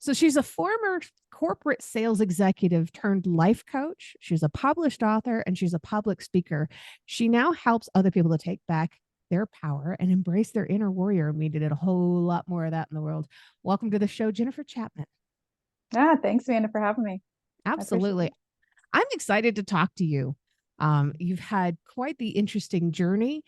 So she's a former corporate sales executive turned life coach. She's a published author and she's a public speaker. She now helps other people to take back their power and embrace their inner warrior. We needed a whole lot more of that in the world. Welcome to the show, Jennifer Chapman. Thanks, Amanda, for having me. I appreciate Absolutely. it. I'm excited to talk to you. You've had quite the interesting journey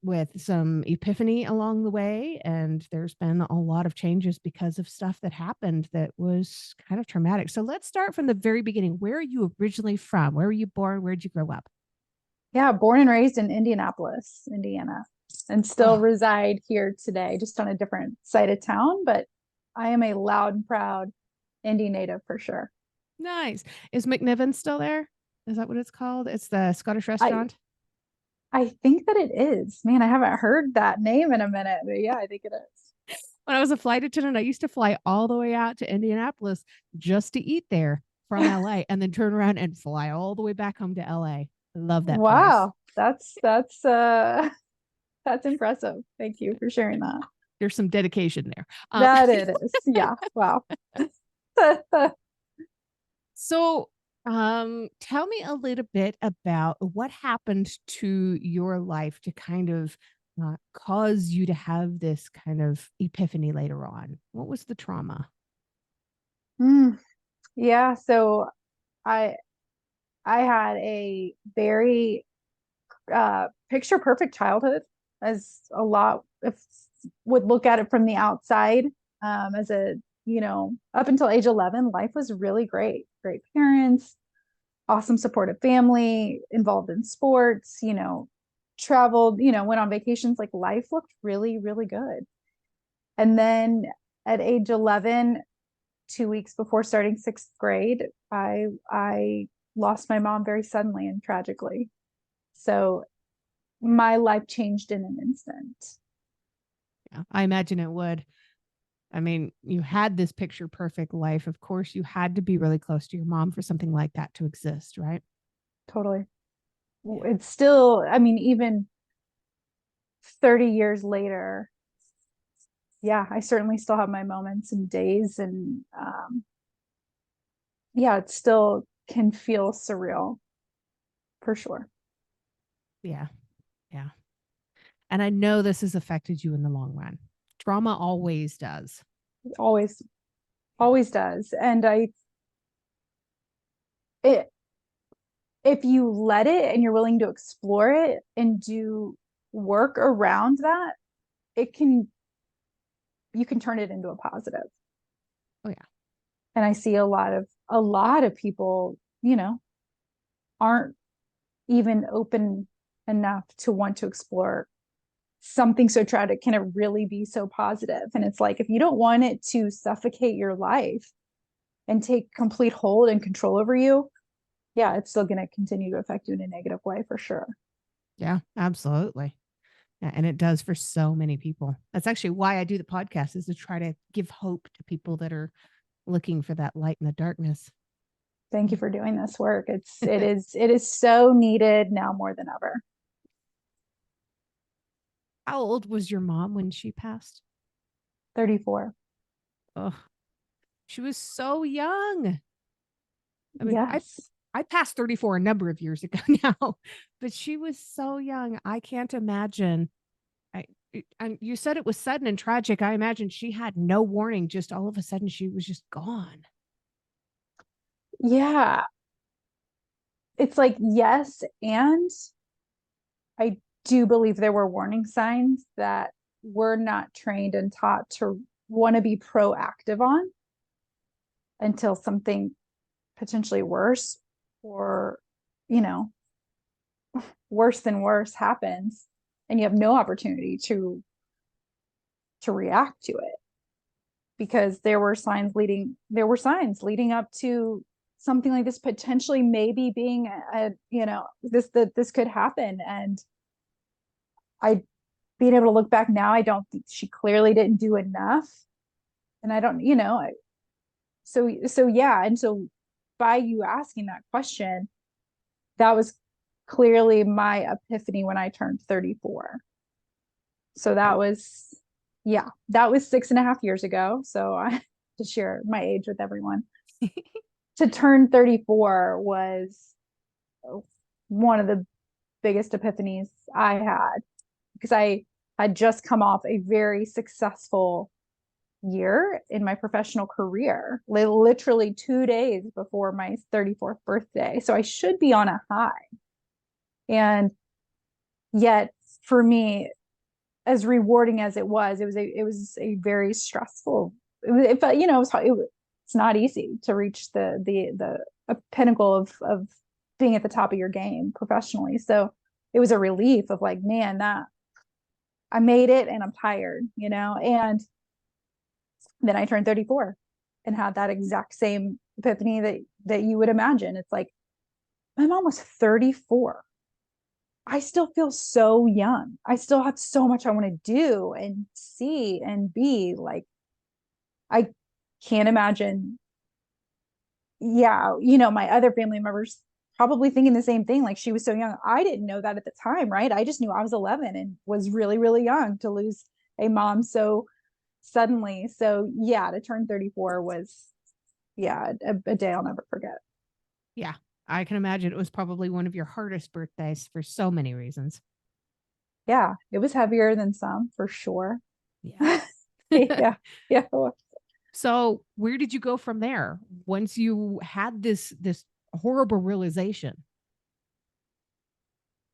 with some epiphany along the way, and there's been a lot of changes because of stuff that happened that was kind of traumatic. So let's start from the very beginning. Where are you originally from? Where were you born? Where did you grow up? Yeah, born and raised in Indianapolis, Indiana, and still Oh, reside here today, just on a different side of town. But I am a loud and proud Indy native for sure. nice. Is McNiven still there? Is that what it's called? It's the Scottish I restaurant. I think that it is. Man, I haven't heard that name in a minute, but yeah, I think it is. When I was a flight attendant, I used to fly all the way out to Indianapolis just to eat there from LA and then turn around and fly all the way back home to LA. I love that place. Wow, that's that's impressive. Thank you for sharing that. There's some dedication there. That it is. Yeah. Wow. So, tell me a little bit about what happened to your life to kind of cause you to have this kind of epiphany later on. What was the trauma? Mm, yeah. So I I had a very picture perfect childhood, as a lot if would look at it from the outside. As a up until age 11, life was really great. Great parents, awesome supportive family, involved in sports. Traveled. Went on vacations. Like life looked really really good. And then at age 11, 2 weeks before starting sixth grade, I lost my mom very suddenly and tragically. So my life changed in an instant. Yeah, I imagine it would. I mean, you had this picture perfect life. Of course, you had to be really close to your mom for something like that to exist, right? Totally. It's still, I mean, even 30 years later, yeah, I certainly still have my moments and days. And yeah, it still can feel surreal for sure. Yeah. Yeah. And I know this has affected you in the long run. Trauma always does. It always, Yeah. always does. And it, if you let it and you're willing to explore it and do work around that, it can, you can turn it into a positive. Oh, yeah. And I see a lot of people, aren't even open enough to want to explore something so tragic. Can it really be so positive? And it's like, if you don't want it to suffocate your life and take complete hold and control over you, yeah, it's still going to continue to affect you in a negative way for sure. Yeah, absolutely. Yeah, and it does for so many people. That's actually why I do the podcast is to try to give hope to people that are looking for that light in the darkness. Thank you for doing this work. It is so needed now more than ever. How old was your mom when she passed? 34. Oh, she was so young. I mean, Yes. I passed 34 a number of years ago now, but she was so young. I can't imagine. I and you said it was sudden and tragic. I imagine she had no warning. Just all of a sudden, she was just gone. Yeah. It's like, yes. And I do believe there were warning signs that we're not trained and taught to want to be proactive on until something potentially worse or, you know, worse than worse happens and you have no opportunity to react to it, because there were signs leading up to something like this potentially maybe being this that this could happen. And I being able to look back now, I don't think she clearly didn't do enough. And I don't, so yeah. And so by you asking that question, that was clearly my epiphany when I turned 34. So Oh, that was 6.5 years ago. So to share my age with everyone. To turn 34 was one of the biggest epiphanies I had, because I had just come off a very successful year in my professional career, literally 2 days before my 34th birthday. So I should be on a high. And yet for me, as rewarding as it was a very stressful, it felt, it's not easy to reach the a pinnacle of being at the top of your game professionally. So it was a relief of like, man, that I made it and I'm tired, and then I turned 34 and had that exact same epiphany that you would imagine. It's like, my mom was 34. I still feel so young. I still have so much I want to do and see and be. Like, I can't imagine. Yeah, my other family members probably thinking the same thing. Like, she was so young. I didn't know that at the time, right? I just knew I was 11 and was really, really young to lose a mom so suddenly. So yeah, to turn 34 was, yeah, a day I'll never forget. Yeah, I can imagine it was probably one of your hardest birthdays for so many reasons. Yeah, it was heavier than some for sure. Yeah. Yeah, yeah. So, where did you go from there once you had this horrible realization?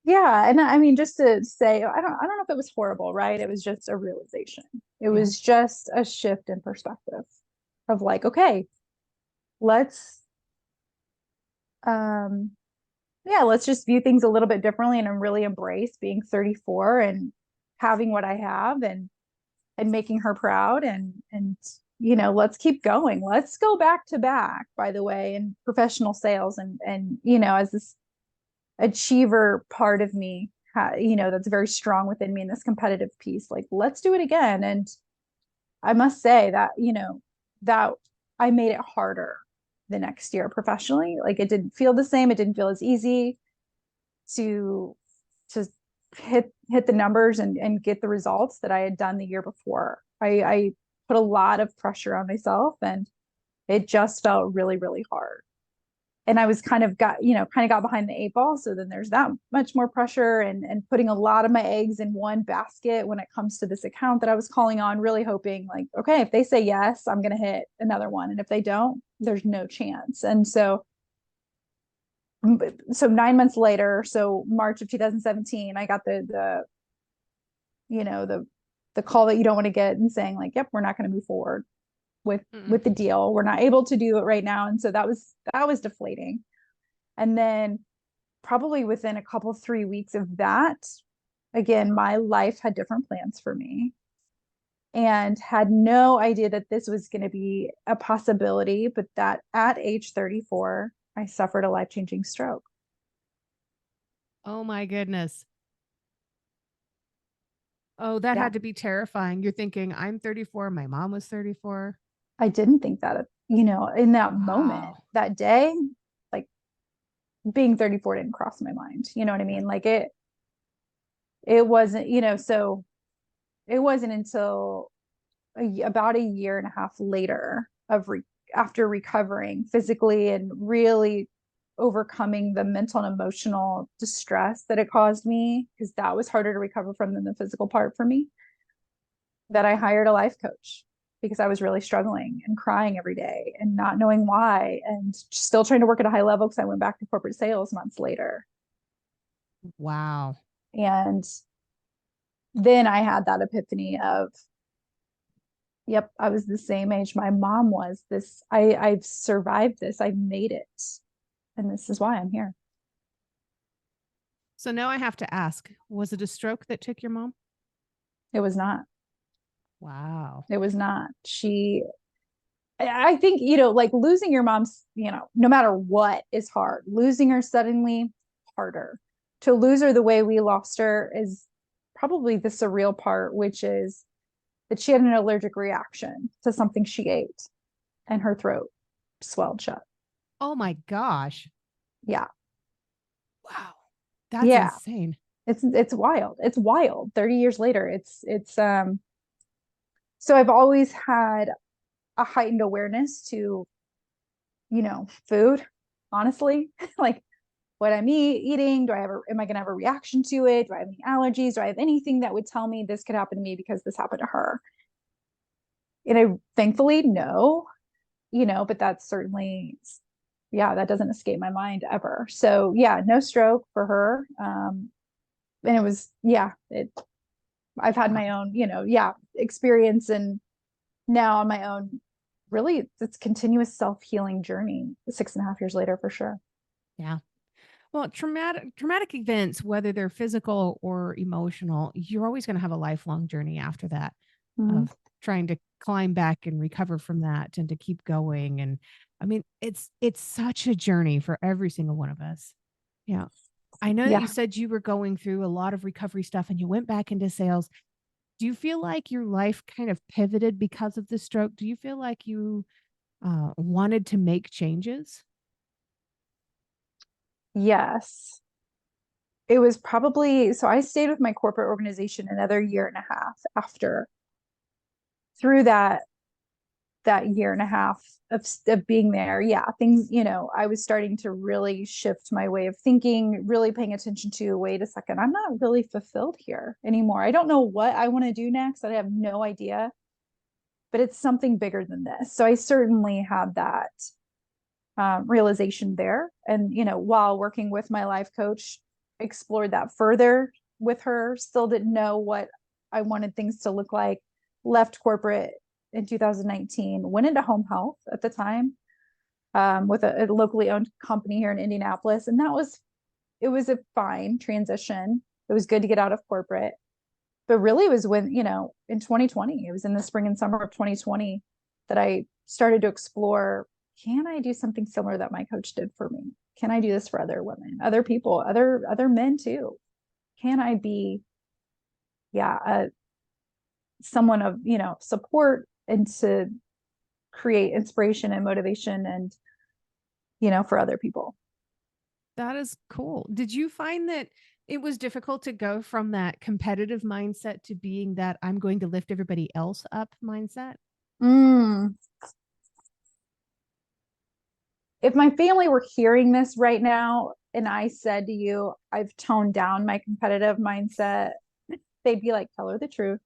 Yeah, and I mean, just to say, I don't know if it was horrible, right? It was just a realization. It Yeah. was just a shift in perspective of like, okay, let's um yeah, let's just view things a little bit differently and really embrace being 34 and having what I have, and making her proud, and let's keep going. Let's go back to back, by the way, in professional sales, and as this achiever part of me, that's very strong within me in this competitive piece, like, let's do it again. And I must say that, that I made it harder the next year professionally. Like, it didn't feel the same. It didn't feel as easy to to hit the numbers and get the results that I had done the year before. I put a lot of pressure on myself, and it just felt really, really hard. And I was kind of got behind the eight ball. So then there's that much more pressure, and putting a lot of my eggs in one basket when it comes to this account that I was calling on, really hoping like, okay, if they say yes, I'm going to hit another one. And if they don't, there's no chance. And so 9 months later, so March of 2017, I got the call that you don't want to get, and saying like, yep, we're not going to move forward with Mm-mm. with the deal. We're not able to do it right now. And so that was deflating. And then probably within a couple 3 weeks of that, again, my life had different plans for me, and had no idea that this was going to be a possibility, but that at age 34, I suffered a life-changing stroke. Oh my goodness. Oh, that Yeah. had to be terrifying. You're thinking, I'm 34, my mom was 34. I didn't think that, in that moment, Wow. that day, like, being 34 didn't cross my mind. You know what I Yeah. mean? Like, it wasn't, so it wasn't until about a year and a half later after recovering physically and really overcoming the mental and emotional distress that it caused me, because that was harder to recover from than the physical part for me, that I hired a life coach, because I was really struggling and crying every day and not knowing why, and still trying to work at a high level, because I went back to corporate sales months later. Wow. And then I had that epiphany of, yep, I was the same age my mom was. I've survived this. I've made it. And this is why I'm here. So now I have to ask, was it a stroke that took your mom? It was not. Wow. It was not. I think, like, losing your mom's, no matter what, is hard. Losing her suddenly, harder. To lose her the way we lost her is probably the surreal part, which is that she had an allergic reaction to something she ate, and her throat swelled shut. Oh my gosh. Yeah. Wow. That's Yeah. insane. It's wild. It's wild. 30 years later. It's so I've always had a heightened awareness to, food, honestly. Like what I'm eating, am I going to have a reaction to it? Do I have any allergies? Do I have anything that would tell me this could happen to me because this happened to her? And I thankfully no, but that's certainly, yeah, that doesn't escape my mind ever. So yeah, no stroke for her. And it was, yeah, I've had Wow. my own, yeah, experience, and now on my own, really, it's continuous self-healing journey 6.5 years later, for sure. Yeah. Well, traumatic events, whether they're physical or emotional, you're always going to have a lifelong journey after that Mhm. of trying to climb back and recover from that and to keep going. And I mean, it's such a journey for every single one of us. Yeah. I know that you Yeah. said you were going through a lot of recovery stuff and you went back into sales. Do you feel like your life kind of pivoted because of the stroke? Do you feel like you wanted to make changes? Yes. It was probably, so I stayed with my corporate organization another year and a half after, through that year and a half of being there. Yeah, things, I was starting to really shift my way of thinking, really paying attention to, wait a second, I'm not really fulfilled here anymore. I don't know what I want to do next. I have no idea, but it's something bigger than this. So I certainly had that realization there. And, while working with my life coach, explored that further with her, still didn't know what I wanted things to look like. Left corporate in 2019, went into home health at the time, with a locally owned company here in Indianapolis. And it was a fine transition. It was good to get out of corporate. But really, it was when, in 2020, it was in the spring and summer of 2020 that I started to explore, can I do something similar that my coach did for me? Can I do this for other women, other people, other men too? Can I be, yeah, someone of, support, and to create inspiration and motivation, and, for other people? That is cool. Did you find that it was difficult to go from that competitive mindset to being that I'm going to lift everybody else up mindset? Mm. If my family were hearing this right now and I said to you, I've toned down my competitive mindset, they'd be like, tell her the truth.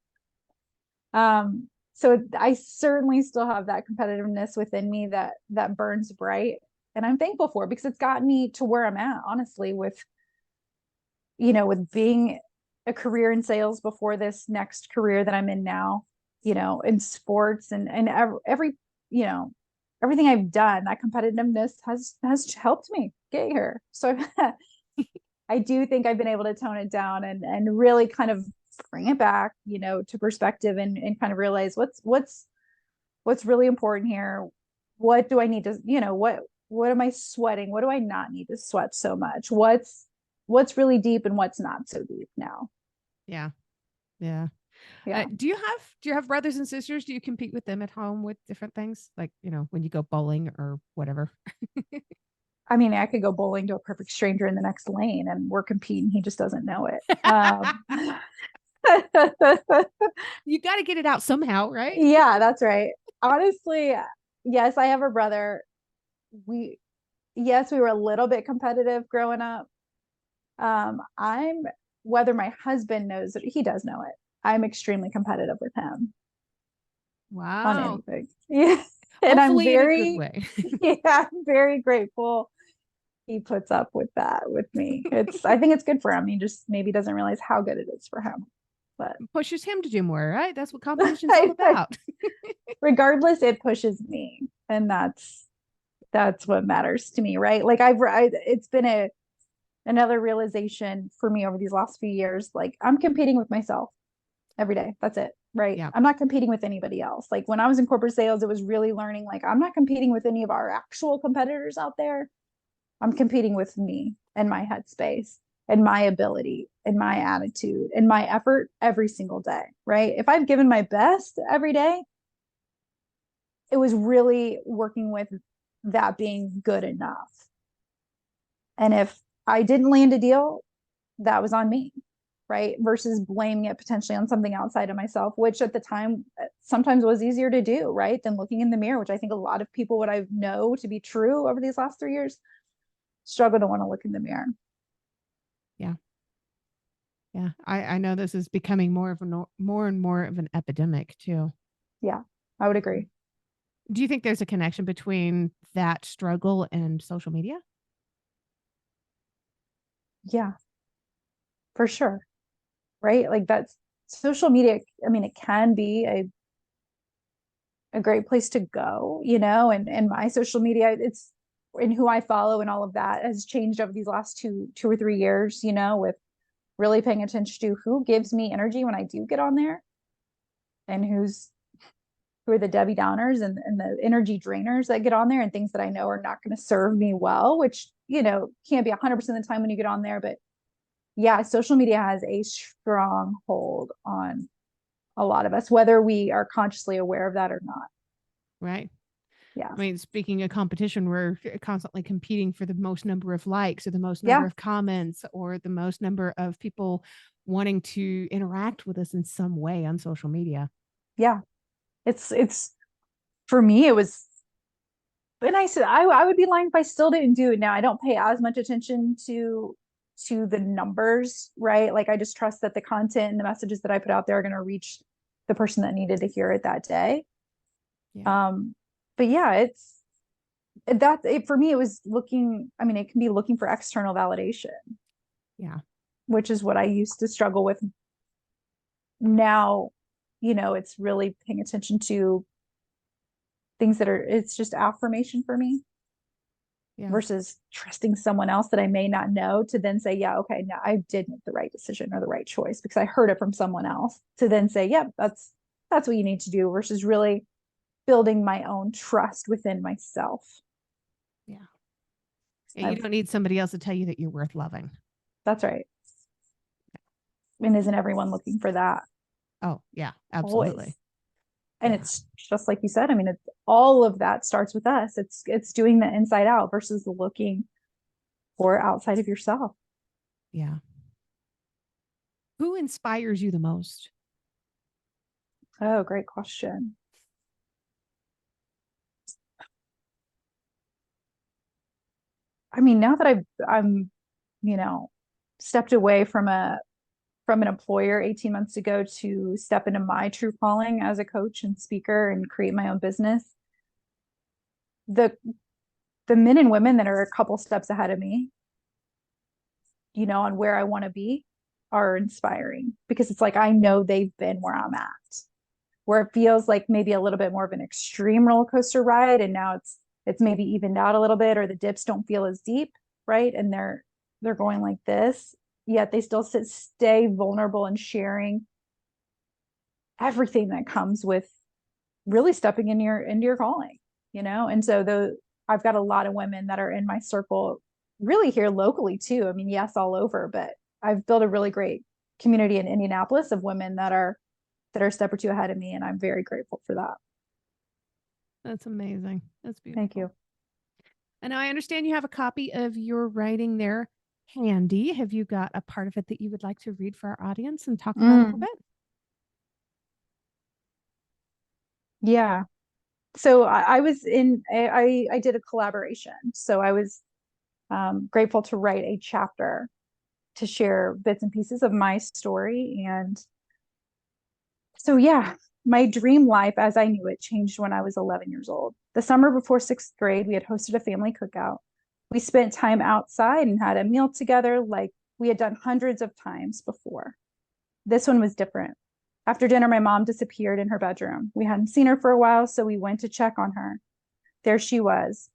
So I certainly still have that competitiveness within me that burns bright. And I'm thankful for it, because it's gotten me to where I'm at, honestly, with being a career in sales before this next career that I'm in now, in sports, and every, you know, everything I've done, that competitiveness has helped me get here. So I do think I've been able to tone it down, and really kind of bring it back, to perspective, and kind of realize what's really important here. What do I need to, what am I sweating? What do I not need to sweat so much? What's really deep and what's not so deep now? Yeah. Yeah. Yeah. Do you have brothers and sisters? Do you compete with them at home with different things? Like, when you go bowling or whatever. I mean, I could go bowling to a perfect stranger in the next lane and we're competing. He just doesn't know it. You got to get it out somehow, right? Yeah, that's right. Honestly, yes, I have a brother. We, yes, we were a little bit competitive growing up. I'm, whether my husband knows it, he does know it. I'm extremely competitive with him on Wow. anything. Yeah. And I'm Hopefully in a good very, way. yeah, I'm very grateful he puts up with that with me. I think it's good for him. He just maybe doesn't realize how good it is for him. But Pushes him to do more, right? That's what competition's all about. regardless, it pushes me. And that's what matters to me, right? Like it's been another realization for me over these last few years. Like, I'm competing with myself every day. That's it. Right. Yeah. I'm not competing with anybody else. Like, when I was in corporate sales, it was really learning, like, I'm not competing with any of our actual competitors out there. I'm competing with me and my headspace and my ability and my attitude and my effort every single day. Right. If I've given my best every day, it was really working with that being good enough. And if I didn't land a deal, that was on me. right? Versus blaming it potentially on something outside of myself, which at the time sometimes was easier to do, right? Than looking in the mirror, which I think a lot of people, what I know to be true over these last 3 years, struggle to want to look in the mirror. Yeah. Yeah. I know this is becoming more and more of an epidemic too. Yeah, I would agree. Do you think there's a connection between that struggle and social media? Yeah, for sure. Right. Like that's social media. I mean, it can be a great place to go, and my social media, it's and who I follow and all of that has changed over these last 2 or 3 years, with really paying attention to who gives me energy when I do get on there and who are the Debbie Downers and the energy drainers that get on there and things that I know are not going to serve me well, which, can't be 100% of the time when you get on there. But yeah, social media has a strong hold on a lot of us, whether we are consciously aware of that or not. Right. Yeah. I mean, speaking of competition, we're constantly competing for the most number of likes or the most number Yeah. of comments or the most number of people wanting to interact with us in some way on social media. Yeah. It's for me, it was, and I said, I would be lying if I still didn't do it now. I don't pay as much attention to the numbers, right? Like I just trust that the content and the messages that I put out there are going to reach the person that needed to hear it that day. Yeah. But yeah, for me, it was looking, I mean, it can be looking for external validation, Yeah. which is what I used to struggle with. Now, it's really paying attention to things it's just affirmation for me Yeah. versus trusting someone else that I may not know to then say, yeah, okay, now I did make the right decision or the right choice because I heard it from someone else, to then say, yep, that's what you need to do, versus really building my own trust within myself. Yeah. Yeah. You I've don't need somebody else to tell you that you're worth loving. That's right. And isn't everyone looking for that? Oh, yeah, absolutely. Always. And Yeah. it's just like you said, I mean, it's all of that starts with us. It's doing the inside out versus looking for outside of yourself. Yeah. Who inspires you the most? Oh, great question. I mean, now that I'm, you know, stepped away from an employer 18 months ago to step into my true calling as a coach and speaker and create my own business, the the men and women that are a couple steps ahead of me, on where I want to be, are inspiring, because it's like I know they've been where I'm at, where it feels like maybe a little bit more of an extreme roller coaster ride, and now it's maybe evened out a little bit, or the dips don't feel as deep, right? And they're going like this, yet they still stay vulnerable and sharing everything that comes with really stepping into your calling, and so I've got a lot of women that are in my circle, really here locally too. I mean, yes, all over, but I've built a really great community in Indianapolis of women that are a step or two ahead of me, and I'm very grateful for that. That's amazing. That's Thank beautiful. you. And now I understand you have a copy of your writing there handy. Have you got a part of it that you would like to read for our audience and talk about a little Mm, bit? yeah. So I was in I did a collaboration. So I was grateful to write a chapter to share bits and pieces of my story. And so, yeah, my dream life as I knew it changed when I was 11 years old. The summer before sixth grade, we had hosted a family cookout. We spent time outside and had a meal together like we had done hundreds of times before. This one was different. After dinner, my mom disappeared in her bedroom. We hadn't seen her for a while, so we went to check on her. There she was.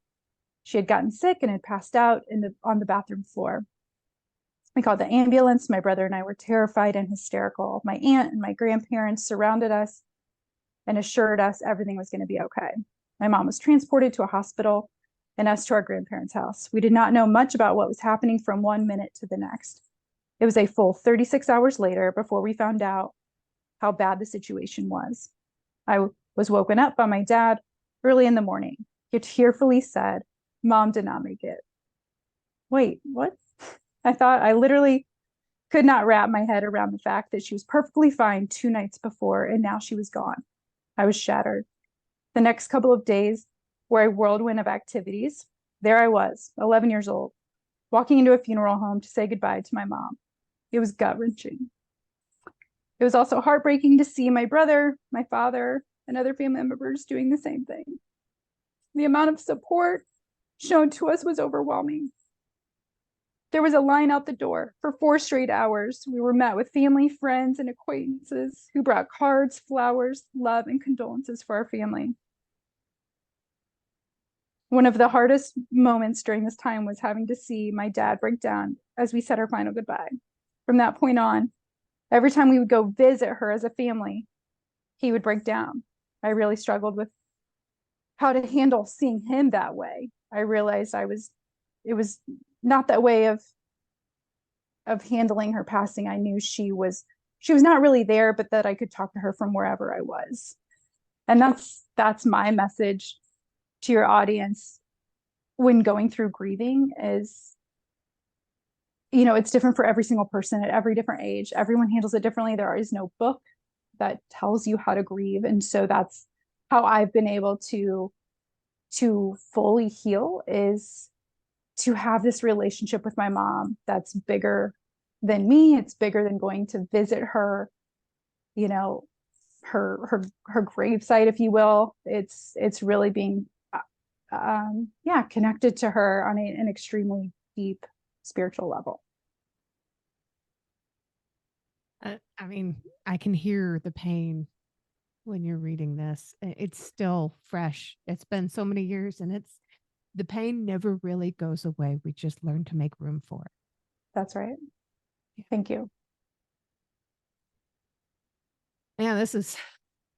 She had gotten sick and had passed out on the bathroom floor. We called the ambulance. My brother and I were terrified and hysterical. My aunt and my grandparents surrounded us and assured us everything was going to be okay. My mom was transported to a hospital and us to our grandparents' house. We did not know much about what was happening from one minute to the next. It was a full 36 hours later before we found out how bad the situation was. I was woken up by my dad early in the morning. He tearfully said, "Mom did not make it." Wait, what? I thought I literally could not wrap my head around the fact that she was perfectly fine 2 nights before, and now she was gone. I was shattered. The next couple of days were a whirlwind of activities. There I was, 11 years old, walking into a funeral home to say goodbye to my mom. It was gut-wrenching. It was also heartbreaking to see my brother, my father, and other family members doing the same thing. The amount of support shown to us was overwhelming. There was a line out the door. For 4 straight hours, we were met with family, friends, and acquaintances who brought cards, flowers, love, and condolences for our family. One of the hardest moments during this time was having to see my dad break down as we said our final goodbye. From that point on, every time we would go visit her as a family, he would break down. I really struggled with how to handle seeing him that way. I realized it was not that way of handling her passing. I knew she was not really there, but that I could talk to her from wherever I was. And that's my message to your audience when going through grieving is, it's different for every single person at every different age. Everyone handles it differently. There is no book that tells you how to grieve. And so that's how I've been able to fully heal, is to have this relationship with my mom that's bigger than me. It's bigger than going to visit her, her gravesite, if you will. It's really being connected to her on an extremely deep spiritual level. I mean, I can hear the pain when you're reading this. It's still fresh. It's been so many years, and the pain never really goes away. We just learn to make room for it. That's right. Yeah. Thank you. Yeah,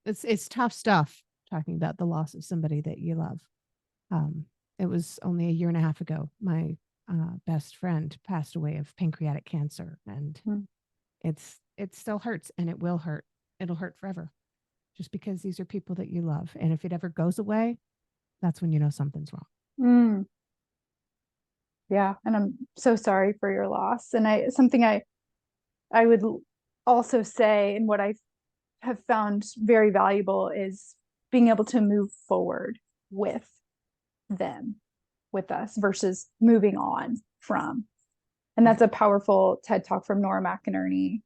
it's tough stuff, talking about the loss of somebody that you love. It was only a year and a half ago. My best friend passed away of pancreatic cancer, and it still hurts, and it will hurt. It'll hurt forever, just because these are people that you love. And if it ever goes away, that's when you know something's wrong. Yeah, and I'm so sorry for your loss. And something I would also say, and what I have found very valuable, is being able to move forward with them, with us, versus moving on from. And that's a powerful TED Talk from Nora McInerney.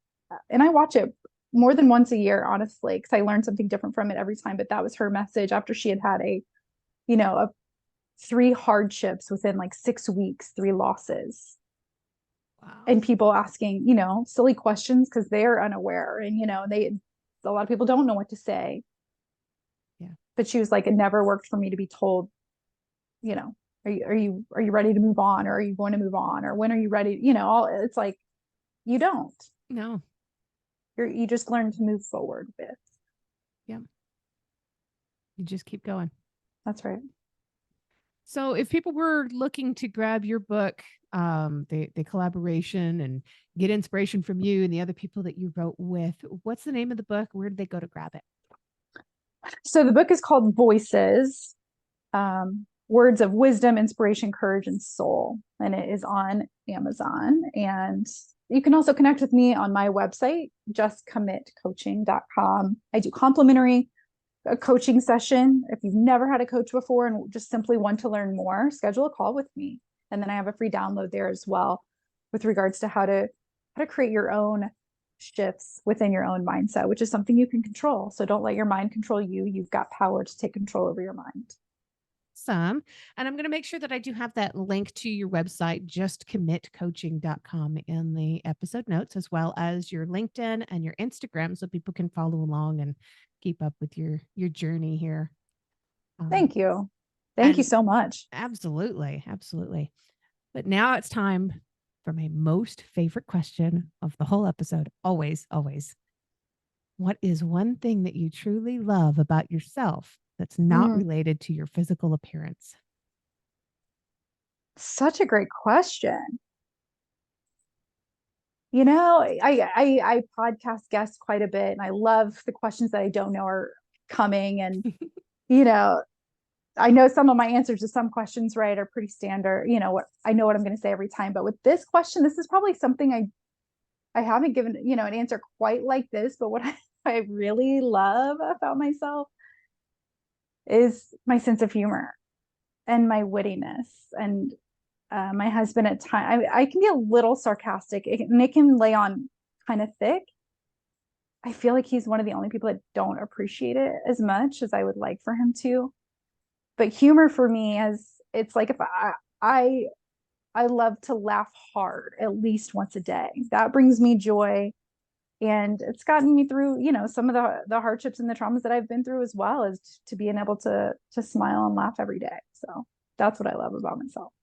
And I watch it more than once a year, honestly, because I learn something different from it every time. But that was her message after she had a 3 hardships within like 6 weeks, 3 losses. Wow. And people asking, silly questions because they are unaware. And, a lot of people don't know what to say. Yeah. But she was like, it never worked for me to be told, are you ready to move on? Or are you going to move on? Or when are you ready? It's like, you don't. No. You just learn to move forward with. Yeah. You just keep going. That's right. So if people were looking to grab your book, the collaboration, and get inspiration from you and the other people that you wrote with, what's the name of the book? Where did they go to grab it? So the book is called Voices, Words of Wisdom, Inspiration, Courage, and Soul. And it is on Amazon. And you can also connect with me on my website, justcommitcoaching.com. I do complimentary a coaching session. If you've never had a coach before and just simply want to learn more, schedule a call with me. And then I have a free download there as well with regards to how to create your own shifts within your own mindset, which is something you can control. So don't let your mind control you. You've got power to take control over your mind. And I'm going to make sure that I do have that link to your website, justcommitcoaching.com, in the episode notes, as well as your LinkedIn and your Instagram, so people can follow along and keep up with your journey here. Thank you. Thank you so much. Absolutely. Absolutely. But now it's time for my most favorite question of the whole episode. Always, always. What is one thing that you truly love about yourself that's not related to your physical appearance? Such a great question. I podcast guests quite a bit, and I love the questions that I don't know are coming. And, I know some of my answers to some questions, right, are pretty standard. I know what I'm going to say every time. But with this question, this is probably something I haven't given, an answer quite like this, but what I really love about myself is my sense of humor and my wittiness. And my husband at times, I can be a little sarcastic and it can lay on kind of thick. I feel like he's one of the only people that don't appreciate it as much as I would like for him to. But humor for me is, it's like if I I love to laugh hard at least once a day. That brings me joy, and it's gotten me through, some of the hardships and the traumas that I've been through as well, as to being able to smile and laugh every day. So that's what I love about myself.